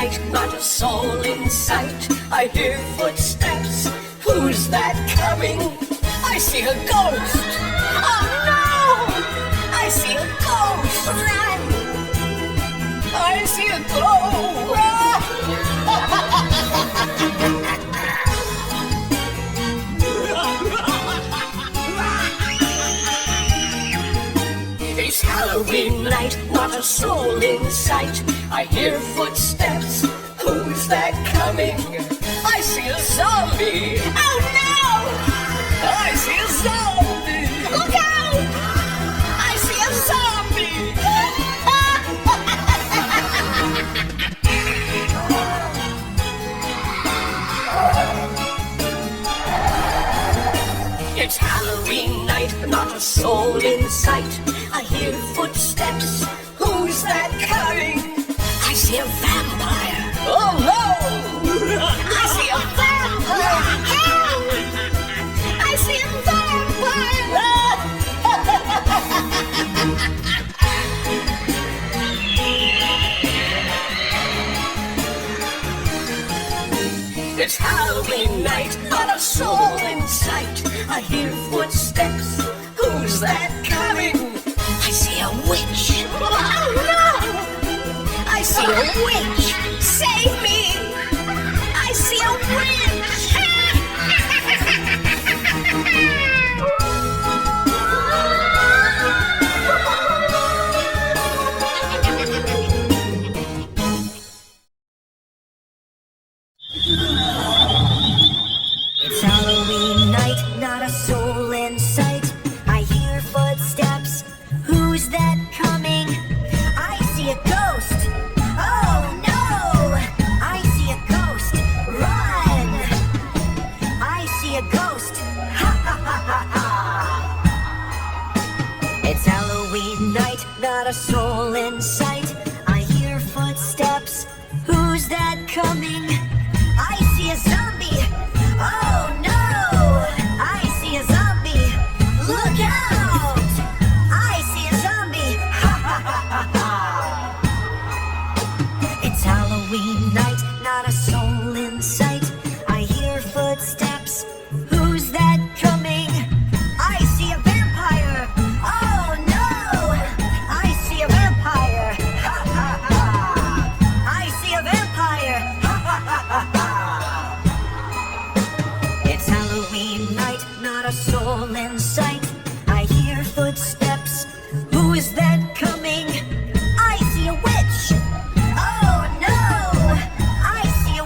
night, not a soul in sight. I hear footsteps. Who's that coming? I see a ghost. Oh no! I see a ghost. Run! I see a ghost. It's Halloween night, not a soul in sight. I hear footsteps. Who's that coming? I see a zombie. Oh no! I see a zombie. Look out! I see a zombie. It's Halloween night, not a soul in sight. I hear footsteps. Who's that coming? I see a vampire. Oh no! I see a vampire. Help! I see a vampire. It's Halloween night, not a soul in sight. I hear footsteps. Who's that coming? I see a witch. Oh no! I see a witch. Save me! I see a witch. It's Halloween night, not a soul in sight. I hear footsteps. Who's that coming? I see a ghost. Oh no! I see a ghost. Run! I see a ghost. Ha ha ha ha ha! It's Halloween night, not a soul in sight. I hear footsteps. Who's that coming? I see a zombie. Oh no! I see a zombie. Look out! I see a zombie. Ha ha ha ha ha! It's Halloween night, not a soul in sight. I hear footsteps. Who's that coming? I see a vampire. Oh no! I see a vampire. Ha ha ha! I see a vampire. Ha ha ha ha ha! It's Halloween night, not a soul in sight. I hear footsteps. Who is that coming? I see a witch. Oh no! I see a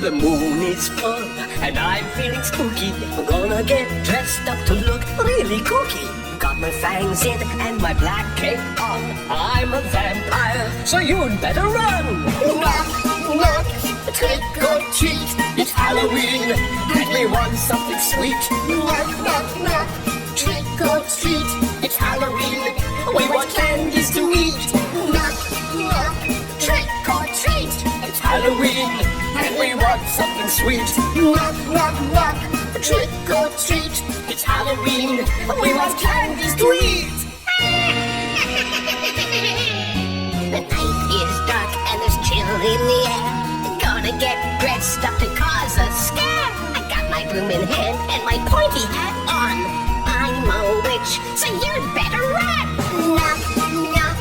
The moon is full and I'm feeling spooky. I'm gonna get dressed up to look really kooky. Got my fangs in and my black cape on. I'm a vampire, so you'd better run. Knock, knock, trick or treat. It's Halloween and we want something sweet. Knock, knock, knock, trick or treat. It's Halloween, we want candies to eat. Knock, knock, trick or treat. It's Halloween and we want something sweet. Knock, knock, knock, trick or treat. It's Halloween, we want candies to eat. The night is dark and there's chill in the air. Gonna get dressed up to cause a scare. I got my broom in hand and my pointy hat on. I'm a witch, so you'd better run. Knock, knock,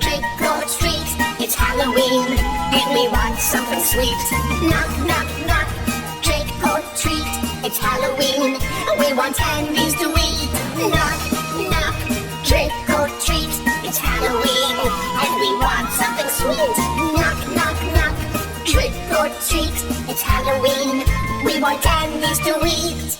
trick or treat. It's Halloween and we want something sweet. Knock, knock, knock, trick or treat. It's Halloween, we want candies to eat. Knock, knock, trick or treat. It's Halloween and we want something sweet. Knock, knock, knock, trick or treat. It's Halloween, we want candies to eat.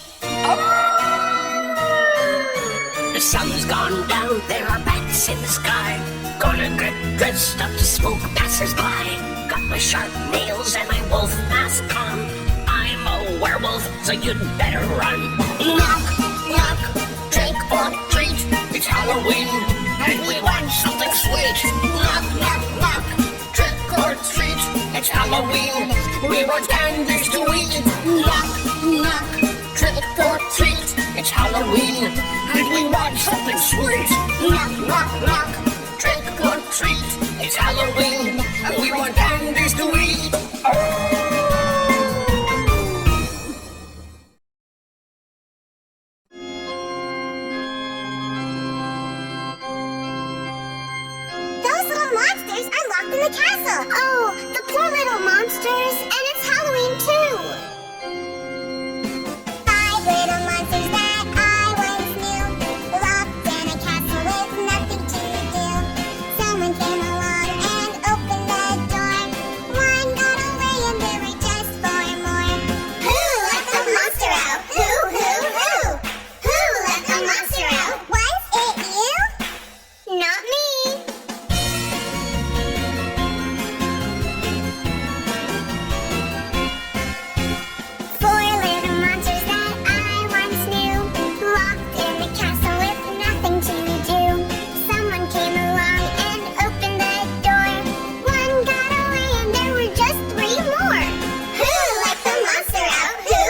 The sun's gone down, there are bats in the sky. Gonna get dressed up to spook passers-by. Got my sharp nails and my wolf mask on. I'm a werewolf, so you'd better run. Knock, knock, trick or treat. It's Halloween, and we want something sweet. Knock, knock, knock, trick or treat. It's Halloween, we want candies to eat. Knock, knock, trick or treat. It's Halloween, and we want something sweet. Knock, knock, knock, trick or treat. It's Halloween, and we want candies to eat. Those little monsters are locked in the castle. Oh, the poor little monsters. And it's Halloween too. 5 little monsters that I once knew, locked in a castle with nothing to do. Someone came along and opened the door. One got away and there were just 4 more. Who let the monster out? Who? Who let the monster out? Was it you? Not me. 4 little monsters that I once knew, locked in the castle with nothing to do. Someone came along and opened the door. One got away and there were just 3 more. Who let the monster out? Who?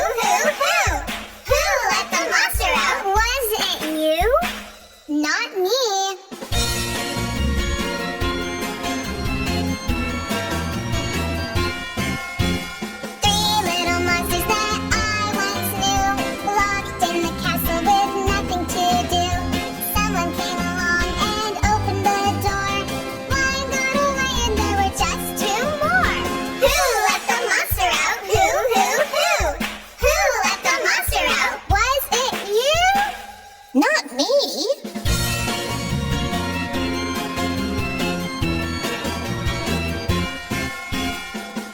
Who let the monster out? Was it you? Not me. 3 little monsters that I once knew, locked in the castle with nothing to do. Someone came along and opened the door. One got away and there were just 2 more. Who let the monster out? Who? Who let the monster out? Was it you? Not me.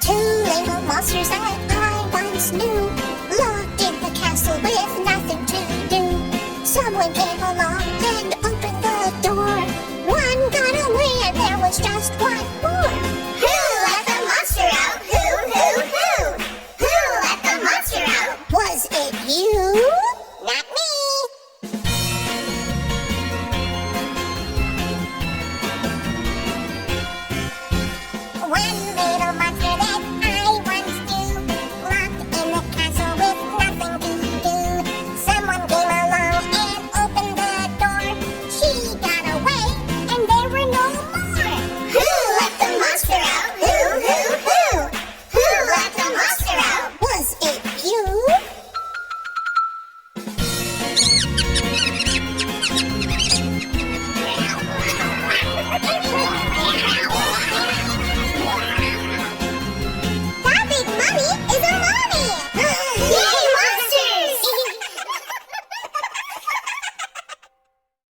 2 little monsters that I once knew, locked in the castle with nothing to do. Someone came along and opened the door. One got away and there was just 1